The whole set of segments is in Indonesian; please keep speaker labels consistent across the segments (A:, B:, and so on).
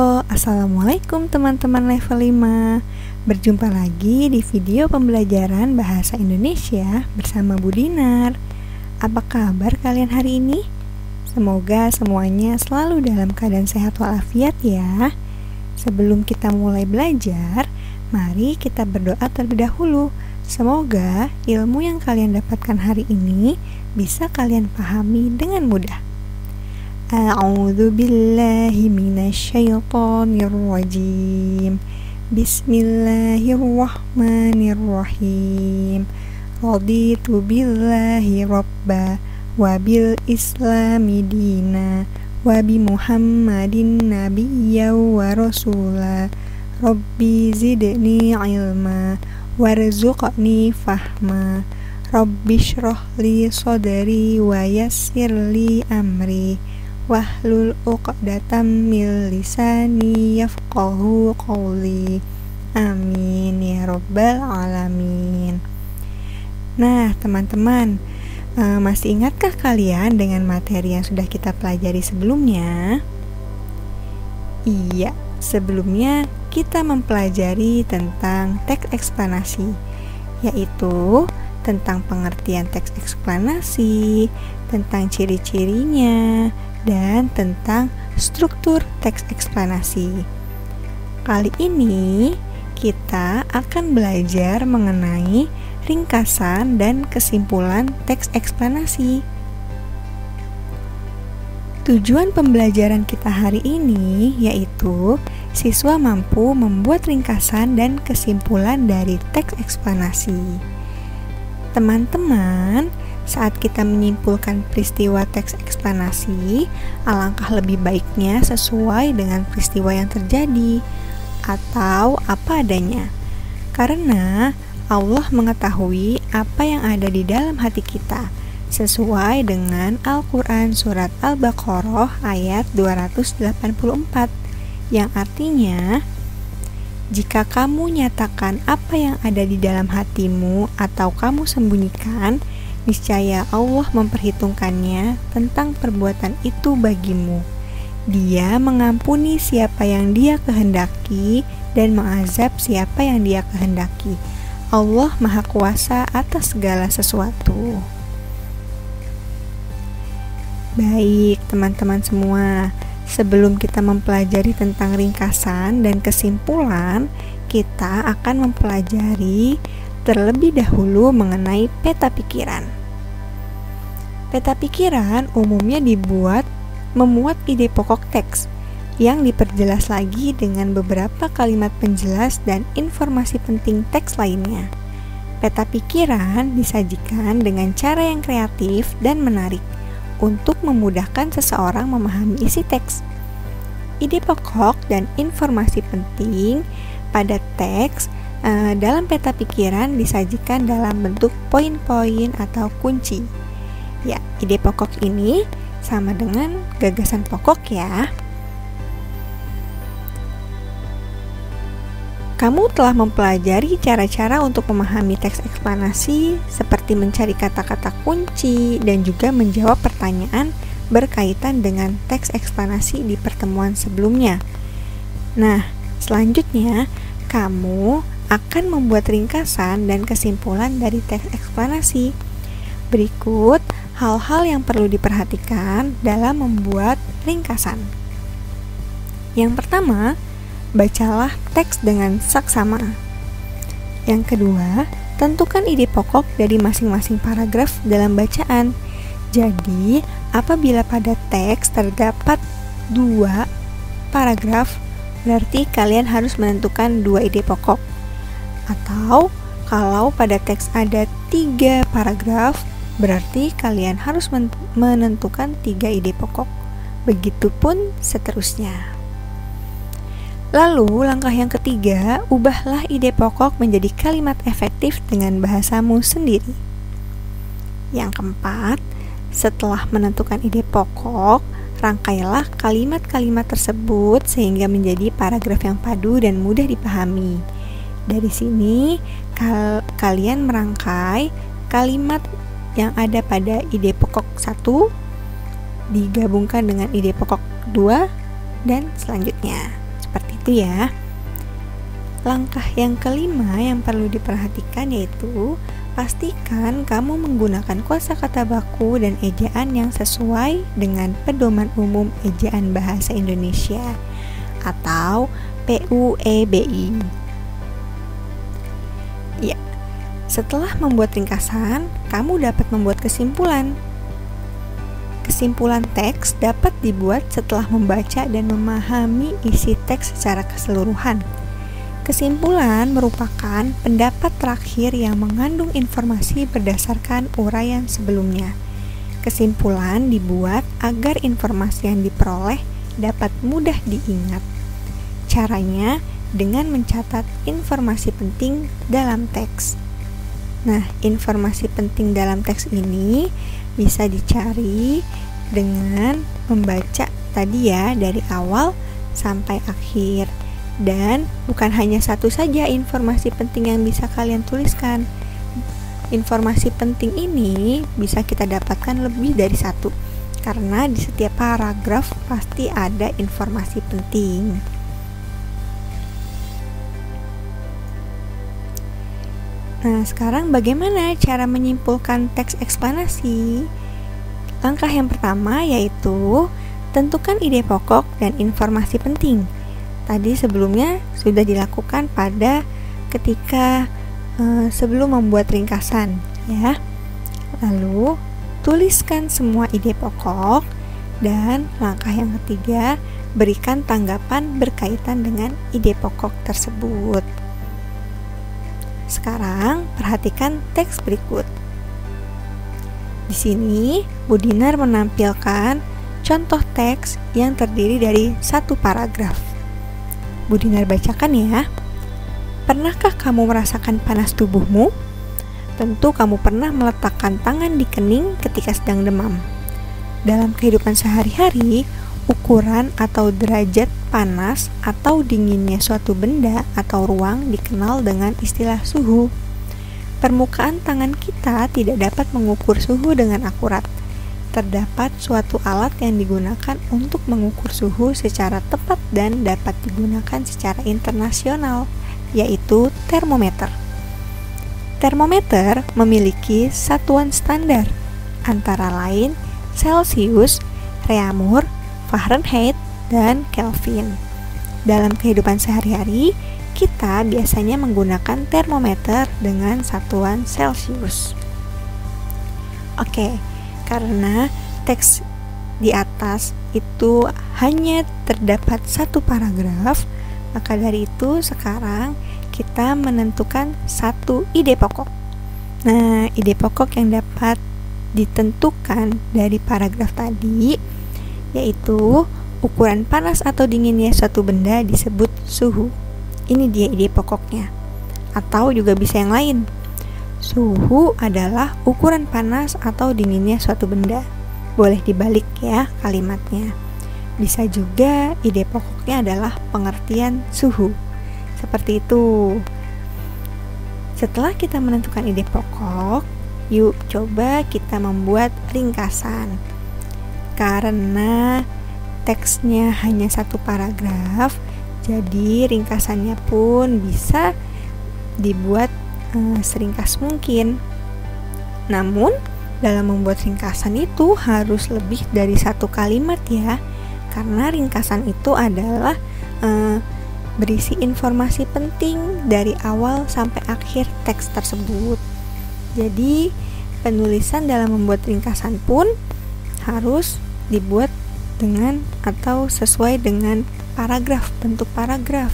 A: Halo, Assalamualaikum teman-teman level 5. Berjumpa lagi di video pembelajaran Bahasa Indonesia bersama Bu Dinar. Apa kabar kalian hari ini? Semoga semuanya selalu dalam keadaan sehat walafiat ya. Sebelum kita mulai belajar, mari kita berdoa terlebih dahulu. Semoga ilmu yang kalian dapatkan hari ini bisa kalian pahami dengan mudah. A'udzu billahi minasyaitonir rajim. Bismillahirrahmanirrahim. Raditu billahi rabba wa bil islami dina wa bi Muhammadin nabiyya wa rasula. Rabbi zidni ilma warzuqni fahma. Rabbi shrah li sadri wa yassir li amri. Wahlul uqdatam min lisani yafqahu qawli. Amin ya rabbal alamin. Nah teman-teman, masih ingatkah kalian dengan materi yang sudah kita pelajari sebelumnya? Iya, sebelumnya kita mempelajari tentang teks eksplanasi, yaitu tentang pengertian teks eksplanasi, tentang ciri-cirinya, dan tentang struktur teks eksplanasi. Kali ini kita akan belajar mengenai ringkasan dan kesimpulan teks eksplanasi. Tujuan pembelajaran kita hari ini yaitu siswa mampu membuat ringkasan dan kesimpulan dari teks eksplanasi. Teman-teman, saat kita menyimpulkan peristiwa teks eksplanasi, alangkah lebih baiknya sesuai dengan peristiwa yang terjadi atau apa adanya. Karena Allah mengetahui apa yang ada di dalam hati kita, sesuai dengan Al-Quran Surat Al-Baqarah ayat 284, yang artinya, jika kamu nyatakan apa yang ada di dalam hatimu atau kamu sembunyikan, niscaya Allah memperhitungkannya tentang perbuatan itu bagimu. Dia mengampuni siapa yang Dia kehendaki dan mengazab siapa yang Dia kehendaki. Allah Maha Kuasa atas segala sesuatu. Baik, teman-teman semua, sebelum kita mempelajari tentang ringkasan dan kesimpulan, kita akan mempelajari terlebih dahulu mengenai peta pikiran. Peta pikiran umumnya memuat ide pokok teks yang diperjelas lagi dengan beberapa kalimat penjelas dan informasi penting teks lainnya. Peta pikiran disajikan dengan cara yang kreatif dan menarik untuk memudahkan seseorang memahami isi teks. Ide pokok dan informasi penting pada teks dalam peta pikiran disajikan dalam bentuk poin-poin atau kunci. Ya, ide pokok ini sama dengan gagasan pokok ya. Kamu telah mempelajari cara-cara untuk memahami teks eksplanasi seperti mencari kata-kata kunci dan juga menjawab pertanyaan berkaitan dengan teks eksplanasi di pertemuan sebelumnya. Nah, selanjutnya kamu akan membuat ringkasan dan kesimpulan dari teks eksplanasi. Berikut hal-hal yang perlu diperhatikan dalam membuat ringkasan. Yang pertama, bacalah teks dengan saksama. Yang kedua, tentukan ide pokok dari masing-masing paragraf dalam bacaan. Jadi, apabila pada teks terdapat 2 paragraf, berarti kalian harus menentukan 2 ide pokok. Atau, kalau pada teks ada 3 paragraf, berarti kalian harus menentukan 3 ide pokok. Begitupun seterusnya. Lalu, langkah yang ketiga, ubahlah ide pokok menjadi kalimat efektif dengan bahasamu sendiri. Yang keempat, setelah menentukan ide pokok, rangkailah kalimat-kalimat tersebut sehingga menjadi paragraf yang padu dan mudah dipahami. Dari sini, kalian merangkai kalimat yang ada pada ide pokok 1 digabungkan dengan ide pokok 2 dan selanjutnya. Seperti itu ya. Langkah yang kelima yang perlu diperhatikan yaitu pastikan kamu menggunakan kosakata baku dan ejaan yang sesuai dengan Pedoman Umum Ejaan Bahasa Indonesia atau PUEBI. Ya, setelah membuat ringkasan, kamu dapat membuat kesimpulan. Kesimpulan teks dapat dibuat setelah membaca dan memahami isi teks secara keseluruhan. Kesimpulan merupakan pendapat terakhir yang mengandung informasi berdasarkan uraian sebelumnya. Kesimpulan dibuat agar informasi yang diperoleh dapat mudah diingat. Caranya dengan mencatat informasi penting dalam teks. Nah, informasi penting dalam teks ini bisa dicari dengan membaca tadi ya, dari awal sampai akhir. Dan bukan hanya satu saja informasi penting yang bisa kalian tuliskan. Informasi penting ini bisa kita dapatkan lebih dari satu, karena di setiap paragraf pasti ada informasi penting. Nah, sekarang bagaimana cara menyimpulkan teks eksplanasi? Langkah yang pertama yaitu tentukan ide pokok dan informasi penting. Tadi sebelumnya sudah dilakukan pada ketika sebelum membuat ringkasan ya. Lalu tuliskan semua ide pokok, dan langkah yang ketiga berikan tanggapan berkaitan dengan ide pokok tersebut. Sekarang perhatikan teks berikut. Di sini Bu Dinar menampilkan contoh teks yang terdiri dari satu paragraf. Bu Dinar bacakan ya. Pernahkah kamu merasakan panas tubuhmu? Tentu kamu pernah meletakkan tangan di kening ketika sedang demam. Dalam kehidupan sehari-hari, ukuran atau derajat panas atau dinginnya suatu benda atau ruang dikenal dengan istilah suhu. Permukaan tangan kita tidak dapat mengukur suhu dengan akurat. Terdapat suatu alat yang digunakan untuk mengukur suhu secara tepat dan dapat digunakan secara internasional, yaitu termometer. Termometer memiliki satuan standar, antara lain Celsius, Reaumur, Fahrenheit, dan Kelvin. Dalam kehidupan sehari-hari, kita biasanya menggunakan termometer dengan satuan Celsius. Oke. Karena teks di atas itu hanya terdapat satu paragraf, maka dari itu sekarang kita menentukan satu ide pokok. Nah, ide pokok yang dapat ditentukan dari paragraf tadi yaitu ukuran panas atau dinginnya suatu benda disebut suhu. Ini dia ide pokoknya. Atau juga bisa yang lain. Suhu adalah ukuran panas atau dinginnya suatu benda. Boleh dibalik ya kalimatnya. Bisa juga ide pokoknya adalah pengertian suhu. Seperti itu. Setelah kita menentukan ide pokok, yuk coba kita membuat ringkasan. Karena teksnya hanya satu paragraf, jadi ringkasannya pun bisa dibuat seringkas mungkin. Namun dalam membuat ringkasan itu harus lebih dari satu kalimat ya, karena ringkasan itu adalah berisi informasi penting dari awal sampai akhir teks tersebut. Jadi penulisan dalam membuat ringkasan pun harus dibuat dengan atau sesuai dengan paragraf, bentuk paragraf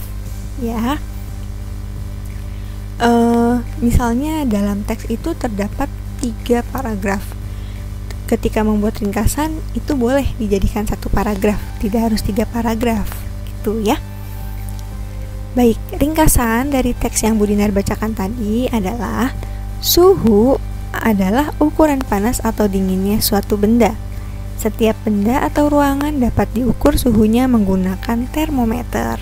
A: ya. Misalnya dalam teks itu terdapat 3 paragraf. Ketika membuat ringkasan itu boleh dijadikan satu paragraf, tidak harus 3 paragraf gitu ya. Baik, ringkasan dari teks yang Bu Dinar bacakan tadi adalah suhu adalah ukuran panas atau dinginnya suatu benda. Setiap benda atau ruangan dapat diukur suhunya menggunakan termometer.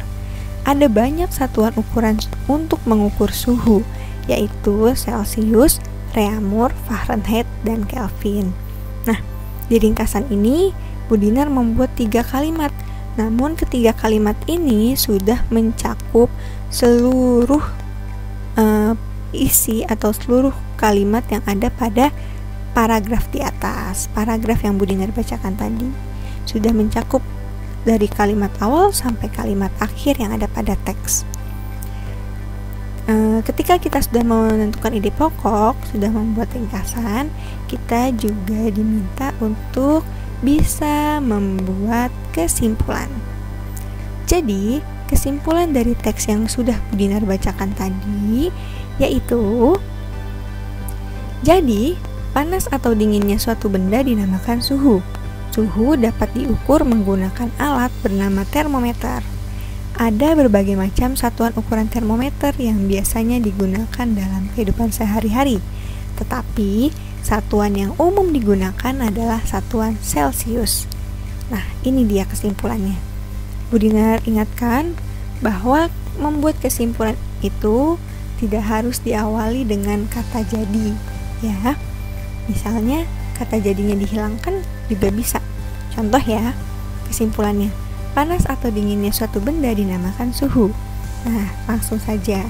A: Ada banyak satuan ukuran untuk mengukur suhu, yaitu Celsius, Reaumur, Fahrenheit, dan Kelvin. Nah, di ringkasan ini Bu Dinar membuat 3 kalimat Namun ketiga kalimat ini sudah mencakup seluruh isi atau seluruh kalimat yang ada pada paragraf di atas. Paragraf yang Budinar bacakan tadi sudah mencakup dari kalimat awal sampai kalimat akhir yang ada pada teks. Ketika kita sudah menentukan ide pokok, sudah membuat ringkasan, kita juga diminta untuk bisa membuat kesimpulan. Jadi, kesimpulan dari teks yang sudah Budinar bacakan tadi yaitu, jadi panas atau dinginnya suatu benda dinamakan suhu. Suhu dapat diukur menggunakan alat bernama termometer. Ada berbagai macam satuan ukuran termometer yang biasanya digunakan dalam kehidupan sehari-hari, tetapi satuan yang umum digunakan adalah satuan Celcius. Nah, ini dia kesimpulannya. Budinar ingatkan bahwa membuat kesimpulan itu tidak harus diawali dengan kata jadi, ya. Misalnya kata jadinya dihilangkan juga bisa. Contoh ya, kesimpulannya, panas atau dinginnya suatu benda dinamakan suhu. Nah, langsung saja.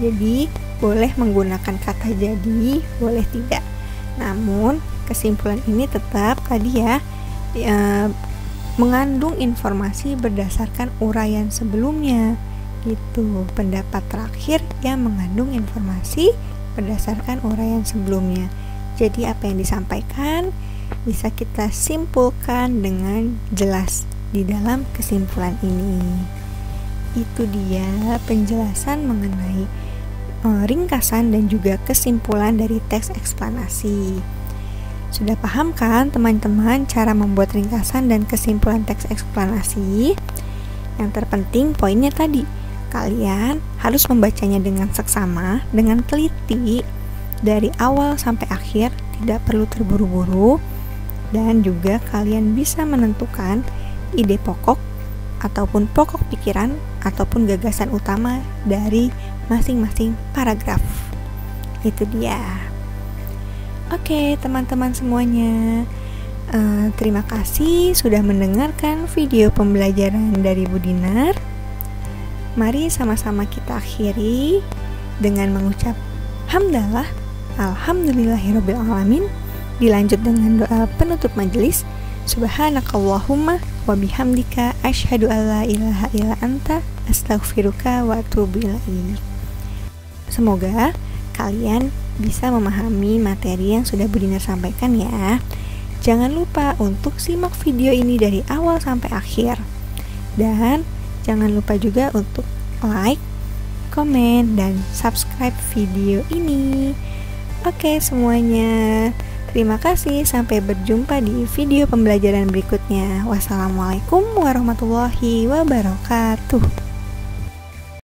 A: Jadi, boleh menggunakan kata jadi, boleh tidak. Namun, kesimpulan ini tetap tadi ya, mengandung informasi berdasarkan uraian sebelumnya. Gitu, pendapat terakhir yang mengandung informasi berdasarkan uraian sebelumnya. Jadi apa yang disampaikan bisa kita simpulkan dengan jelas di dalam kesimpulan ini. Itu dia penjelasan mengenai ringkasan dan juga kesimpulan dari teks eksplanasi. Sudah paham kan teman-teman cara membuat ringkasan dan kesimpulan teks eksplanasi? Yang terpenting poinnya tadi, kalian harus membacanya dengan seksama, dengan teliti, dari awal sampai akhir, tidak perlu terburu-buru, dan juga kalian bisa menentukan ide pokok ataupun pokok pikiran ataupun gagasan utama dari masing-masing paragraf. Itu dia. Oke, teman-teman semuanya, terima kasih sudah mendengarkan video pembelajaran dari Budinar. Mari sama-sama kita akhiri dengan mengucap hamdalah, alhamdulillahirrabbilalamin. Dilanjut dengan doa penutup majelis. Subhanakallahumma wa bihamdika asyhadu alla ilaha illa anta astaghfiruka wa atubu ilaik. Semoga kalian bisa memahami materi yang sudah Budinar sampaikan ya. Jangan lupa untuk simak video ini dari awal sampai akhir. Dan jangan lupa juga untuk like, komen, dan subscribe video ini. Oke semuanya, terima kasih. Sampai berjumpa di video pembelajaran berikutnya. Wassalamualaikum warahmatullahi wabarakatuh.